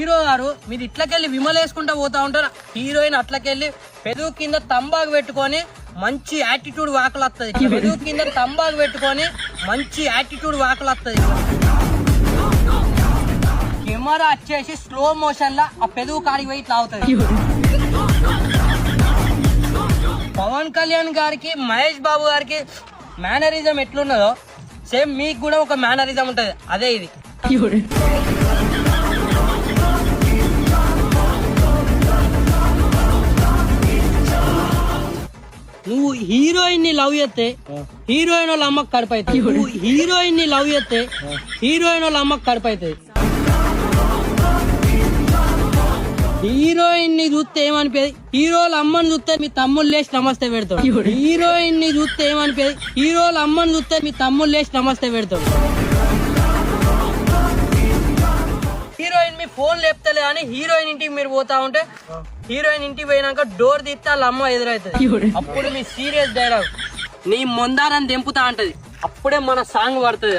Hero గారు మీరు ఇట్లకెళ్ళి విమల్ వేసుకుంటా పోతా ఉంటారు. హీరోయిన్ అట్లకెళ్ళి పెదవు కింద తంబాకు పెట్టుకొని మంచి యాటిట్యూడ్ వాకలు వస్తుంది. పెదవు కింద తంబాకు పెట్టుకొని మంచి యాటిట్యూడ్ వాకలు వస్తుంది. కెమెరా వచ్చేసి స్లో మోషన్ లా ఆ పెదవు కాడికి పోయి ఇట్లా అవుతుంది. పవన్ కళ్యాణ్ గారికి మహేష్ బాబు గారికి మేనరిజం ఎట్లున్నదో సేమ్ మీకు కూడా ఒక మేనరిజం ఉంటది. అదే ఇది. నువ్వు హీరోయిన్ ని లవ్ చేస్తే హీరోయిన్ వాళ్ళ అమ్మకు కడుపైతుంది. నువ్వు హీరోయిన్ ని లవ్ చేస్తే హీరోయిన్ వాళ్ళ అమ్మకు కడుపైతుంది. హీరోయిన్ ని చూస్తే ఏమనిపోయి హీరోల అమ్మని చూస్తే మీ తమ్ముళ్ళు లేచి నమస్తే పెడతాడు. హీరోయిన్ ని చూస్తే ఏమనిపోయి హీరోల అమ్మని చూస్తే మీ తమ్ముళ్ళు లేచి నమస్తే పెడతాడు. హీరోయిన్ మీ ఫోన్ లేపుతలే అని హీరోయిన్ ఇంటికి మీరు పోతా ఉంటే హీరోయిన్ ఇంటికి పోయినాక డోర్ తీస్తే వాళ్ళ అమ్మ ఎదురవుతుంది. అప్పుడు మీ సీరియస్ డైలాగ్ నీ మొందారని తెంపుతా అంటది. అప్పుడే మన సాంగ్ పడుతుంది.